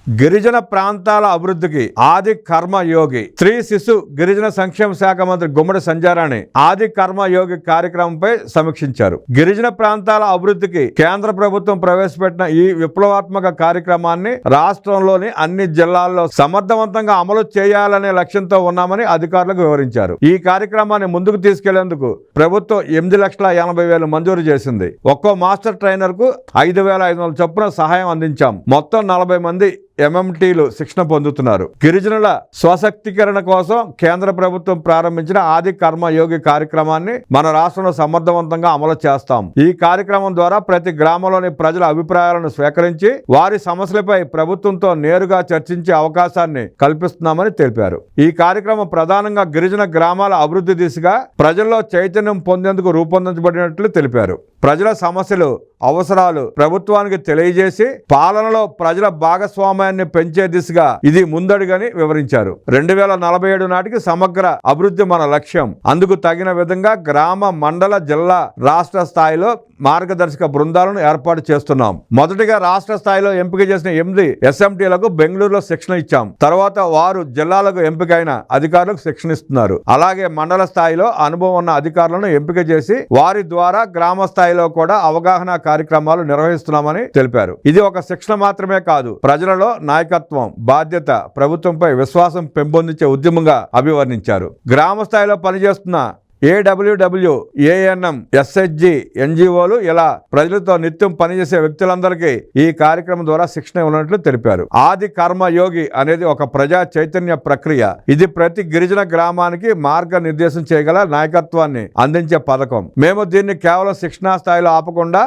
గిరిజన ప్రాంతాల అభివృద్ధికి ఆది కర్మ యోగి స్త్రీ శిశు గిరిజన సంక్షేమ శాఖ మంత్రి గుమ్మడి సంధ్యారాణి ఆది కర్మ యోగి కార్యక్రమంపై సమీక్షించారు. గిరిజన ప్రాంతాల అభివృద్ధికి కేంద్ర ప్రభుత్వం ప్రవేశపెట్టిన ఈ విప్లవాత్మక కార్యక్రమాన్ని రాష్ట్రంలోని అన్ని జిల్లాల్లో సమర్థవంతంగా అమలు చేయాలనే లక్ష్యంతో ఉన్నామని అధికారులకు వివరించారు. ఈ కార్యక్రమాన్ని ముందుకు తీసుకెళ్లేందుకు ప్రభుత్వం 8,80,000 మంజూరు చేసింది. ఒక్కో మాస్టర్ ట్రైనర్ కు 5,500 చొప్పున సహాయం అందించాం. మొత్తం 40 మంది MMTలు శిక్షణ పొందుతున్నారు. గిరిజనుల స్వశక్తీకరణ కోసం కేంద్ర ప్రభుత్వం ప్రారంభించిన ఆది కర్మ యోగి కార్యక్రమాన్ని మన రాష్ట్రంలో సమర్థవంతంగా అమలు చేస్తాం. ఈ కార్యక్రమం ద్వారా ప్రతి గ్రామంలోని ప్రజల అభిప్రాయాలను స్వీకరించి వారి సమస్యలపై ప్రభుత్వంతో నేరుగా చర్చించే అవకాశాన్ని కల్పిస్తున్నామని తెలిపారు. ఈ కార్యక్రమం ప్రధానంగా గిరిజన గ్రామాల అభివృద్ధి దిశగా ప్రజల్లో చైతన్యం పొందేందుకు రూపొందించబడినట్లు తెలిపారు. ప్రజల సమస్యలు, అవసరాలు ప్రభుత్వానికి తెలియజేసి పాలనలో ప్రజల భాగస్వామ్యాన్ని పెంచే దిశగా ఇది ముందడుగని వివరించారు. 2047 నాటికి సమగ్ర అభివృద్ధి మన లక్ష్యం. అందుకు తగిన విధంగా గ్రామ, మండల, జిల్లా, రాష్ట్ర స్థాయిలో మార్గదర్శక బృందాలను ఏర్పాటు చేస్తున్నాం. మొదటిగా రాష్ట్ర స్థాయిలో ఎంపిక చేసిన 8 SMTలకు బెంగళూరులో శిక్షణ ఇచ్చాం. తర్వాత వారు జిల్లాలకు ఎంపికైన అధికారులకు శిక్షణ ఇస్తున్నారు. అలాగే మండల స్థాయిలో అనుభవం ఉన్న అధికారులను ఎంపిక చేసి వారి ద్వారా గ్రామ స్థాయిలో కూడా అవగాహన కార్యక్రమాలు నిర్వహిస్తున్నామని తెలిపారు. ఇది ఒక శిక్షణ మాత్రమే కాదు, ప్రజలలో నాయకత్వం, బాధ్యత, ప్రభుత్వంపై విశ్వాసం పెంపొందించే ఉద్యమంగా అభివర్ణించారు. గ్రామ స్థాయిలో పనిచేస్తున్న AWW, ANM, SHG, NGOలు ఇలా ప్రజలతో నిత్యం పనిచేసే వ్యక్తులందరికీ ఈ కార్యక్రమం ద్వారా శిక్షణ ఉన్నట్లు తెలిపారు. ఆది కర్మ యోగి అనేది ఒక ప్రజా చైతన్య ప్రక్రియ. ఇది ప్రతి గిరిజన గ్రామానికి మార్గనిర్దేశం చేయగల నాయకత్వాన్ని అందించే పథకం. మేము దీన్ని కేవలం శిక్షణా స్థాయిలో ఆపకుండా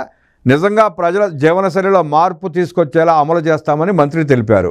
నిజంగా ప్రజల జీవనశైలిలో మార్పు తీసుకొచ్చేలా అమలు చేస్తామని మంత్రి తెలిపారు.